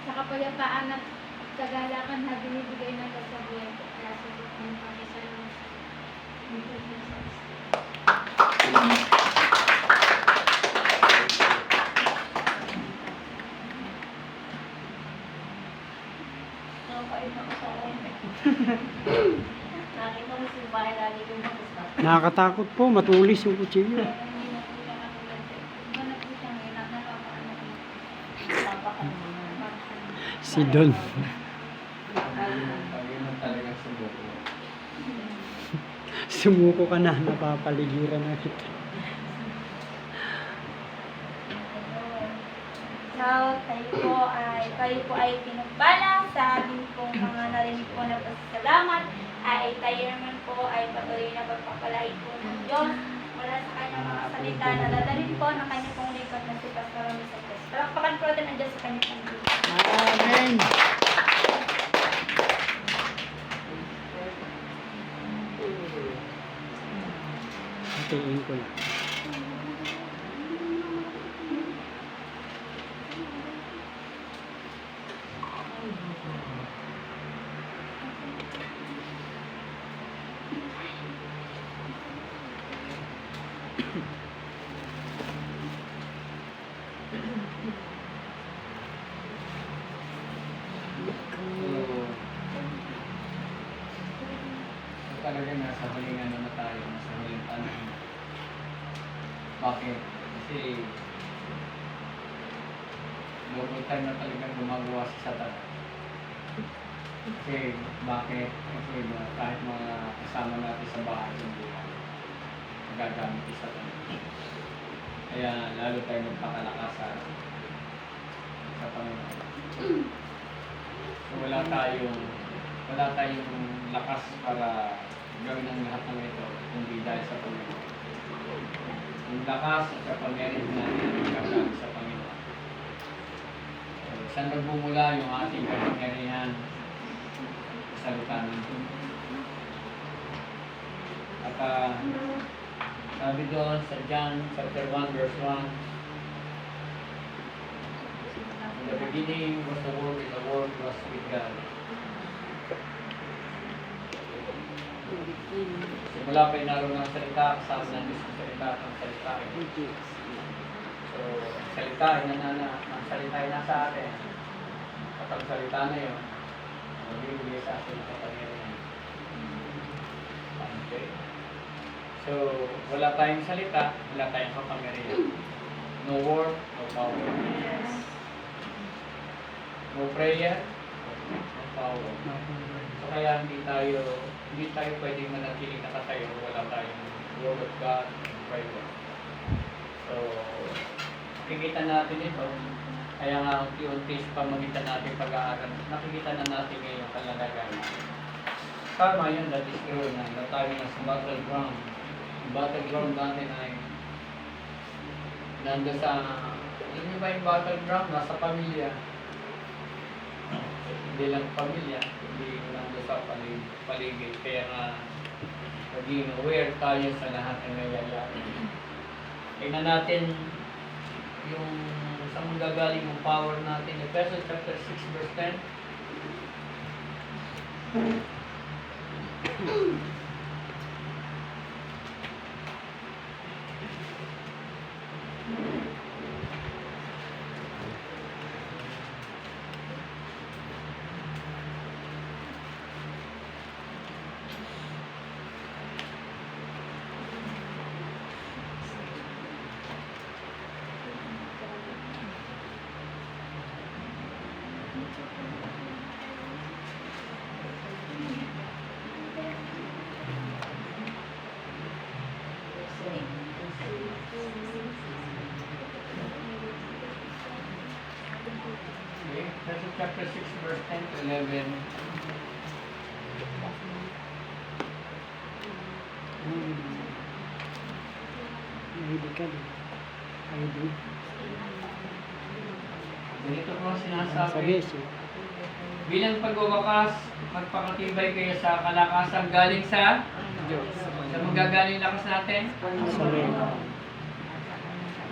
sa kapayapaan at kagalakan na binibigay ng kasabihan ko. Kaya sagot ng pakisalamat sa Nakakait ako sa akin. Nakita mo sa bahay lagi kong makusap. Nakakatakot po, matulis yung kutsilyo. Hindi na po siya katulad. Iba na po siya ngayon. Nakakaano ko. Napapakaano. Si Don. Pag-inom talagang sumuko. Sumuko ka na, napapaligiran na kita. So, kayo po ay pinugbala sa ating pong mga narinig po na pasasalamat. Ay tayo naman po ay patuloy na pagpapalain po ng Diyos mula sa kanyang mga salita na dadalhin po ng kanyang pong lingkod na si Pastor Rami sa Diyos. Palakpakan po natin ang Diyos sa kanyang panggilan. Amen. Hatiin ko lang. So talaga nasa hulingan na tayo, nasa huling tanong. Bakit? Kasi local time na talagang gumagawa sa Satan. Kasi bakit? Kasi kahit mga kasama natin sa bahay, hindi magagamit sa Satan. Kaya lalo tayo magpakalakas sa Panginoon. So wala tayong lakas para gawin ang lahat ng ito kundi dahil sa Panginoon. Yung lakas at kapangyarihan natin ang gagamit sa Panginoon. So, saan nagbumula yung ating kapangyarihan? Sa salita ng Diyos. At sabi doon sa John chapter 1 verse 1, in the beginning was the Word, and the Word was with God. Simula pa naroon ng salita, kasama ng Diyos ang salita at ang salita ay Diyos. So, ang salita ay nasa atin. At ang salita na yun, magbibigay sa atin ang kapangyarihan. Okay. So, wala tayong salita, wala tayong kapangyarihan. No word, no power. No prayer, no power. So, kaya hindi tayo pwedeng manatiling nakatayo, wala tayong word of God, prayer. So, nakikita natin ito, kaya nga unti-unti sa pamagitan natin pag-aaral, nakikita na natin ngayong kalagayan. Tama yun, that is true na tayo na sa battleground. Yung battleground natin ay nando sa, hindi ba yung battleground? Nasa pamilya. Hindi lang pamilya, hindi nando sa paligid. Kaya nga, maging aware tayo sa lahat ng nangyayari. Tingnan natin yung sa manggagaling yung power natin. Ephesians chapter 6 verse 10. Okay, Ephesians chapter 6 verse 10 to 11. Hindi ka din. ID. Ganito po ang Sabi sinasabi. siya. Bilang pagwawakas, magpakatibay kayo sa kalakasan galing sa Diyos. Sa magagaling lakas natin, Sabi.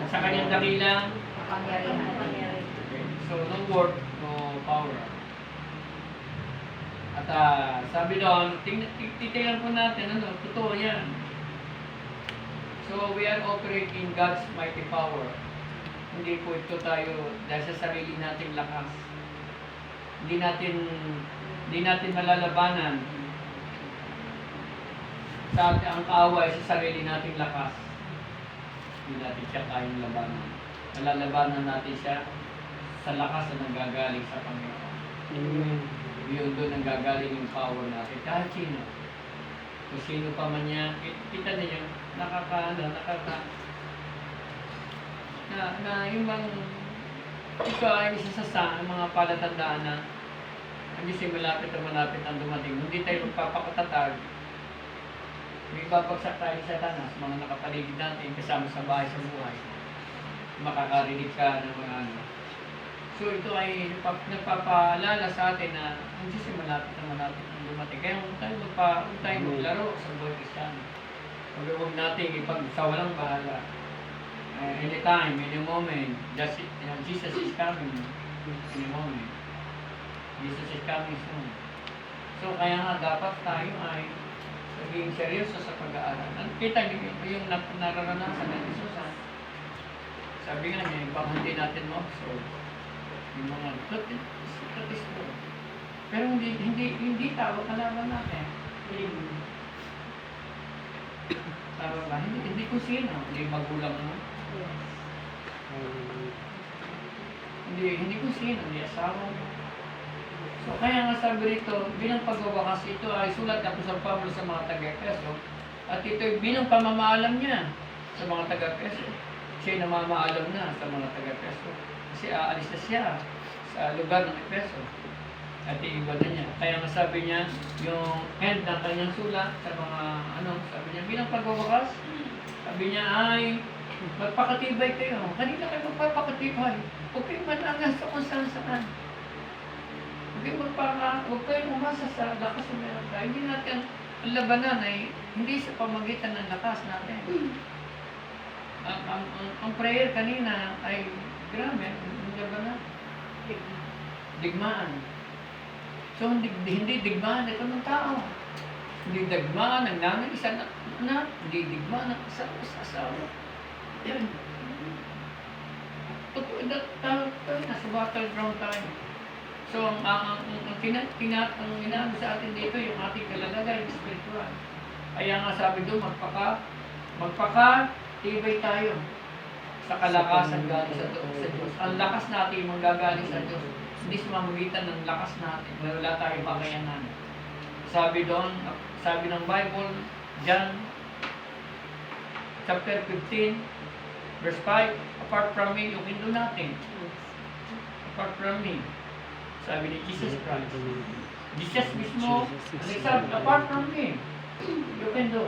sa kanyang dakilang Kapangyarihan. So, no word, no power. At sabi doon, titingnan po natin, totoo yan. So, we are operating God's mighty power. Hindi po ito tayo dahil sa sarili nating lakas. Hindi natin malalabanan sa ang kaaway sa sarili nating lakas. Hindi natin siya kayang labanan. Malalabanan natin siya sa lakas na nanggagaling sa Panginoon. Amen. Yun doon nanggagaling yung power natin. Kahit sino. Kung sino pa man niya, kita niyo, yung bang ikaw ay isa sa mga palatandaan na hindi siya malapit ang dumating. Hindi tayo magpapakatatag. May babagsak tayo sa tanas, mga nakapaligid natin kasama sa bahay sa buhay. Makakarinig ka ng mga ano. So ito ay nagpapaalala sa atin na hindi siya malapit ang dumating. Kaya huwag tayo maglaro sa buhay Kristiyano. Huwag natin ipagsawalang bahala. Anytime, any moment, Jesus is coming. Any moment. Jesus is coming soon. So kaya nga dapat tayo ay maging seryoso sa pag-aaral. Kita niyo yung nararanasan ng Jesus. Sabi nga niya, ipamahandi natin mo. So, yung mga katis ko. Pero hindi tao kalaban natin. Tama ba? Hindi ko sino. Hindi magulang mo. Hindi ko sino. Hindi asawa mo. So, kaya nga sabi rito, bilang pagwawakas ito ay sulat ako sa Pablo sa mga taga-Efeso. At ito ay bilang pamamaalam niya sa mga taga-Efeso. Siya namamaalam na sa mga taga-Efeso. Kasi aalis na siya sa lugar ng Efeso. At iiba na niya. Kaya nga sabi niya, yung end ng kanyang sulat sa mga sabi niya, bilang pagwawakas, sabi niya ay, magpakatibay kayo. Kanina kayo magpapakatibay. Huwag kayong manangas sa kung saan. Huwag kayong umasa sa lakas na meron tayo. Hindi natin, ang labanan ay hindi sa pamagitan ng lakas natin. Ang prayer kanina ay grabe, ang labanan. Digmaan. So, hindi digmaan ito ng tao. Hindi digmaan ng nanay, isa na anak. Hindi digmaan ng asawa. Yan. Totoo na tayo, nasa battleground tayo. So, ang inaano sa atin dito, yung ating kalalagay, spiritual. Kaya nga sabi doon, magpaka-tibay tayo sa kalakasan galing sa Diyos. Ang lakas natin manggagaling sa Diyos. Hindi sa mamagitan ng lakas natin, na wala tayong kakayanan. Sabi doon, sabi ng Bible, John chapter 15, verse 5, apart from me, yung hindo natin. Apart from me. Sabi ni Jesus Christ. Jesus mismo, sabi, apart from me, you can do.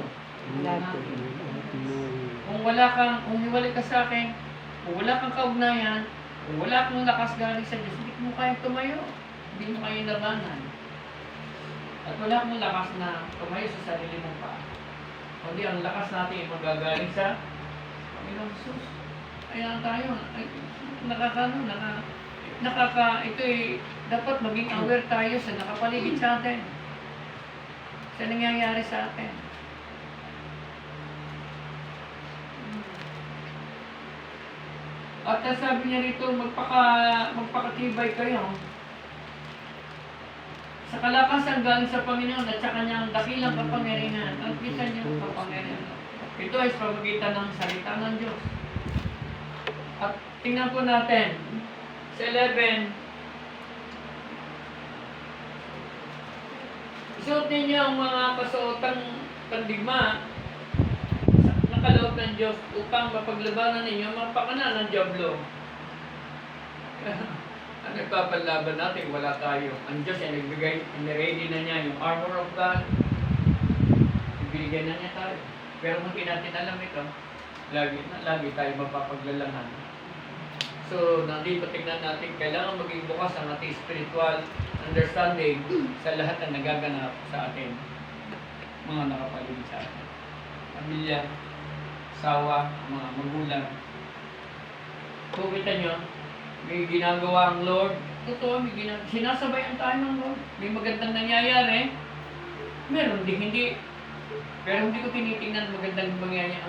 Kung hiwalay ka sa akin, kung wala kang kaugnayan, kung wala kang lakas galing sa Diyos, hindi mo kayang tumayo. Hindi mo kayang labanan. At wala kang lakas na tumayo sa sarili mong paa. Kundi ang lakas natin ay magagaling sa Panginoon Jesus. Kaya tayo, ito ay dapat maging aware tayo sa nakapaligid sa atin. Sa nangyayari sa atin. At sabi niya rito, magpakatibay kayo sa kalakasan galing sa Panginoon at sa kanyang dakilang kapangyarihan. Ang kita niyo ang kapangyarihan. Ito ay sa pamagitan ng salita ng Diyos. At tingnan po natin sa 11, isuot ninyo ang mga kasuotang pandigma na kaloob ng Diyos upang mapaglabanan ninyo ang mga pakana ng Diablo. Ano ipapalaban natin? Wala tayo. Ang Diyos ay nagbigay, ready na niya yung armor of God. Ibigay na niya tayo. Pero kung hindi natin alam ito, lagi tayo mapapaglalangan. So, nandito tingnan natin, kailangan maging bukas ang ating spiritual understanding sa lahat na nagaganap sa atin. Mga nakapaligid sa atin. Pamilya, asawa, mga magulang. So, kita nyo, may ginagawa ang Lord. Totoo, sinasabayan tayo ng Lord. May magandang nangyayari. Meron din hindi. Pero hindi ko tinitingnan magandang mangyayari.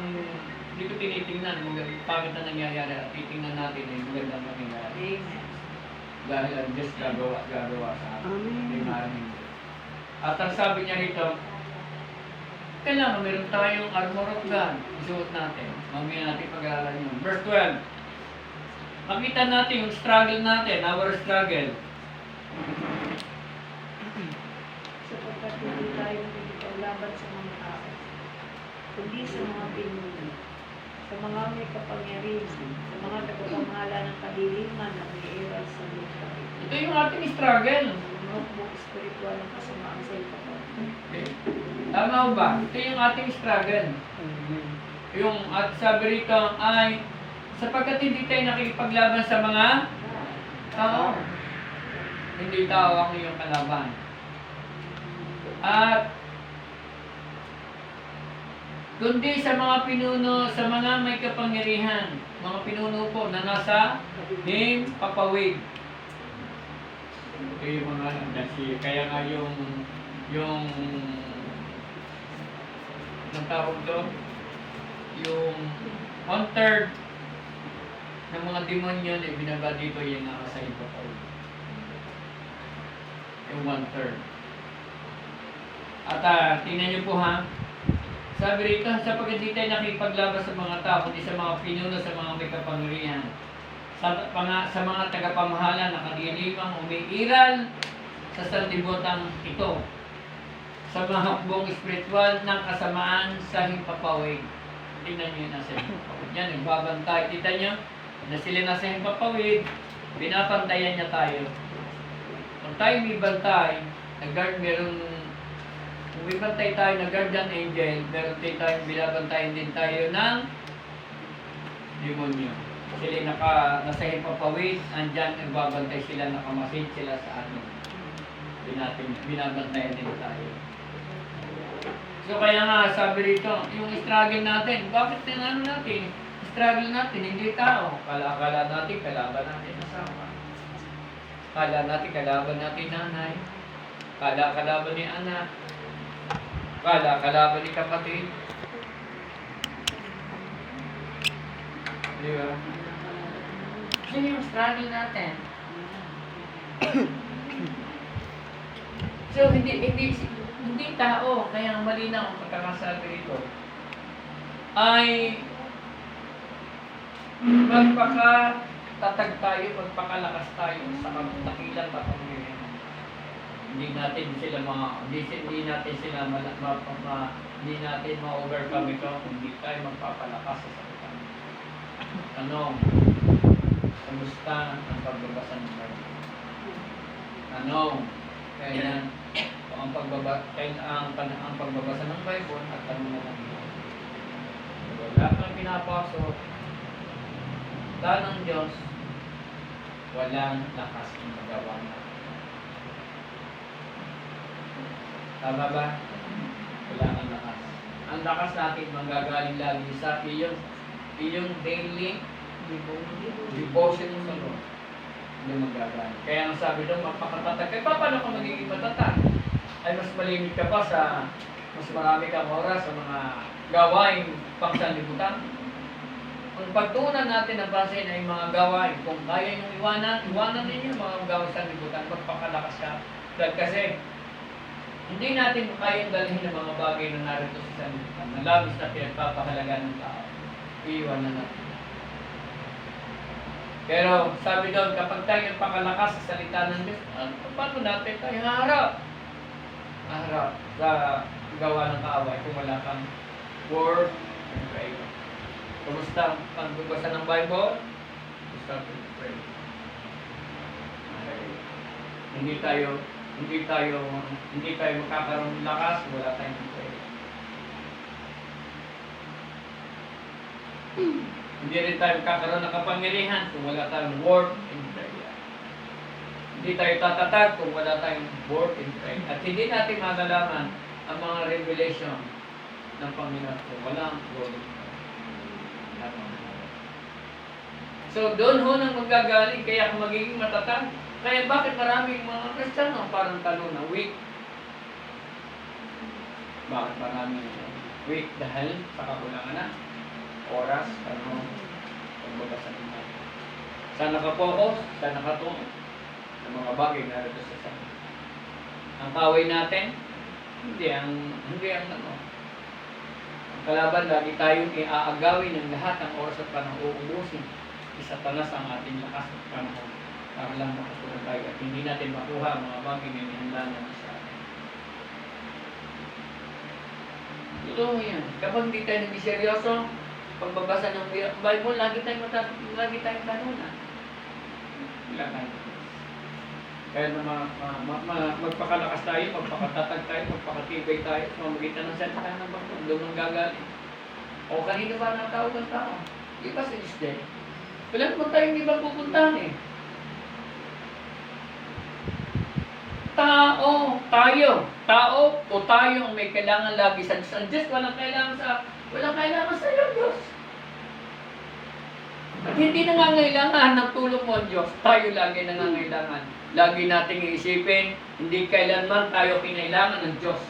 Hindi ko tinitingnan pangit na nangyayari at titingnan natin yung magandang nangyayari. Dahil ang Diyos gagawa sa atin. Hindi maraming. At ang sabi niya rito, kailangan meron tayong armor of God. Isuot natin. Mamaya natin pag-aaralan yun. Verse 12. Makita natin yung struggle natin, our struggle. Sapagkat hindi tayo nagkikalaban sa mga tao, kundi sa mga pinuno, sa mga may kapangyarihan, sa mga tagapamahala ng kadiliman na umiiral sa lupa, Ito yung ating struggle. sa mga hukbong espiritual ng kasamaan sa ipapag. Okay. Tama ho ba? Ito yung ating struggle. Amen. Yung at sabi rito ay sapagkat hindi tayo nakikipaglaban sa mga tao. Hindi tao ang iyong kalaban. At kundi sa mga pinuno, sa mga may kapangyarihan, mga pinuno po na nasa himpapawid. Ito yung mga kaya nga yung ang tawag doon, yung 1/3 ng mga demonyo na binaba dito yung nasa himpapawid. Yung 1/3. At tingnan niyo po ha, sabi rito, sapagkat di tayo nakipaglaban sa mga tao, kundi sa mga pinuno, sa mga may kapangyarihan, sa mga tagapamahala na kadiliman umiiral sa sanlibutan ito, sa mga hukbong espiritual ng kasamaan sa himpapawid. Tingnan niyo yung nasa himpapawid. Yan, nagbabantay. Kita niyo, na sila nasa himpapawid, binabantayan niya tayo. Kung tayo may bantay, kung may bantay tayo na guardian angel, meron tayong binabantayan din tayo ng demonyo. Sila nasa himpapawid, andyan, nagbabantay sila, nakamasid sila sa atin. Binabantayan din tayo. So kaya nga, sabi rito, yung struggle natin, bakit natin? Struggle natin, hindi tao. Kala natin, kalaban natin asawa. Kala natin, kalaban natin nanay. Kalaban ni anak. Kalaban ni kapatid. Di ba? Yan yung struggle natin. So, hindi tao, kaya ang malinaw ang pagkakasabi rito ay magpakatatag tayo, magpakalakas tayo sa dakilang kapangyarihan. Hindi natin ma-overcome ito kung hindi tayo magpapalakas sa salita. Tanong, kamusta ang pagbabasa ng Bible? Tanong, kailan ang pagbabasa ng Bible at tanong na lang ito. Lahat ng pinapasok, ng Diyos, walang lakas ng magawa natin. Tama ba? Wala ang lakas. Ang lakas natin manggagaling lagi sa iyong daily devotion sa Lord. Hindi manggagaling. Kaya ang sabi doon, magpakatatag. Kaya paano ka magiging matatag? Ay mas malimit ka pa mas marami kang oras sa mga gawain pangsanlibutan. Kung pagtuunan natin ang pansin ay mga gawain, kung kaya yung iwanan ninyo mga gawain sa libutan, magpakalakas ka. Dahil kasi, hindi natin kayang dalhin ng mga bagay na narito sa sanlibutan, na labis na pinagpapahalaga ng tao. Iiwanan natin. Pero sabi doon, kapag tayo nagpakalakas sa salita ng Diyos, paano natin tayo haharap sa gawa ng kaaway kung wala kang word and prayer. Kumusta ang pagbabasa ng Bible? Start with prayer. Hindi tayo magkakaroon ng lakas, wala tayong prayer. Hindi rin tayo magkakaroon ng kapangyarihan kung wala tayong word and prayer. Hindi tayo tatatag kung wala tayong word and prayer. At hindi natin malalaman ang mga revelation ng Panginoon kung walang word and prayer. So doon ho nang magagaling, kaya magiging matatag. Kaya bakit maraming mga Kristiyano parang talo na weak? Bakit maraming weak? Dahil sa kakulangan na oras, pagbabasa ng mga. Saan nakapokus, saan nakatungo ng mga bagay na rito sa sana. Ang kaway natin, hindi ang kalaban, lagi tayong iaagawin ng lahat ng oras at panahon uubusin. Isatanas ang ating lakas at panahon para lang makasunod tayo at hindi natin makuha ang mga bagay na inihanda natin sa atin. Totoo yan. Kapag hindi tayo naging seryoso, pagbabasa ng Bible, lagi tayong tanunan. Wala tayo. Kaya magpakalakas tayo, magpakatatag tayo, magpakatibay tayo, mamagitan ng salita ng Panginoon, doon ang gagaling. O kanino ba natawag ang tao? Di ba sa Diyos din? Wala naman tayong ibang pupuntahan eh. Tao o tayo ang may kailangan lagi sa Diyos. Ang Diyos, walang kailangan sa iyo, Diyos. At hindi nangangailangan ng tulong mo, Diyos. Tayo lagi nangangailangan. Lagi nating iisipin, hindi kailanman tayo kinailangan ng Diyos.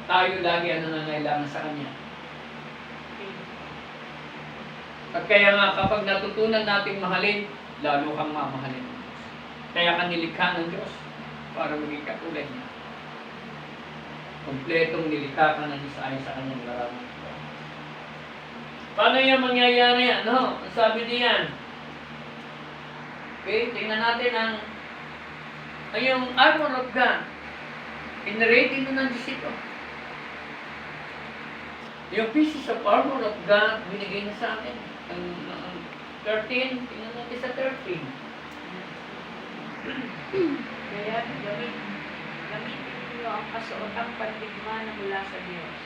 Tayo lagi ang nangangailangan sa Kanya. At kaya nga, kapag natutunan nating mahalin, lalo kang mamahalin ng Diyos. Kaya ka nilikha ng Diyos para maging katulad niya. Kompletong nilikha ka ng isa sa Kanyang larawan. Paano yung mangyayari? Ano? Sabi diyan. Okay, tingnan natin yung armor of God. Pinarating na ng Diyos ito. Yung pieces of armor of God, binigay na sa akin. Ang 13, tingnan natin sa 13. Kaya gamitin niyo ang kasuotang pandigma na mula sa Diyos.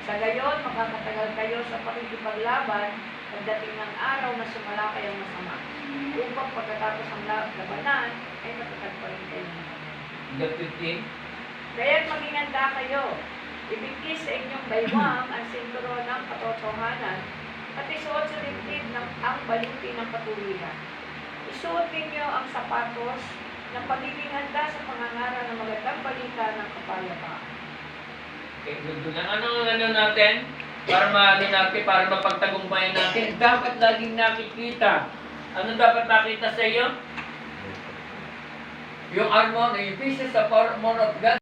Sa gayon, makakatagal kayo sa pakikipaglaban pagdating ng araw na sumalakay ang masama. Upang pagkatapos ng labanan, ay matatag pa rin kayo. The 15. Kaya't maginganda kayo. Ibigkis sa inyong baywang ang sinturon ng katotohanan at isuot sa dibdib ang baluti ng katuwiran. Isuot ninyo ang sapatos ng pagiging handa sa pangangaral ng magandang balita ng kapayapaan. Okay, good. Ano natin? Para para mapagtagumpayan natin, dapat laging nakikita. Ano dapat nakita sa iyo? Yung armor, yung pieces of armor of God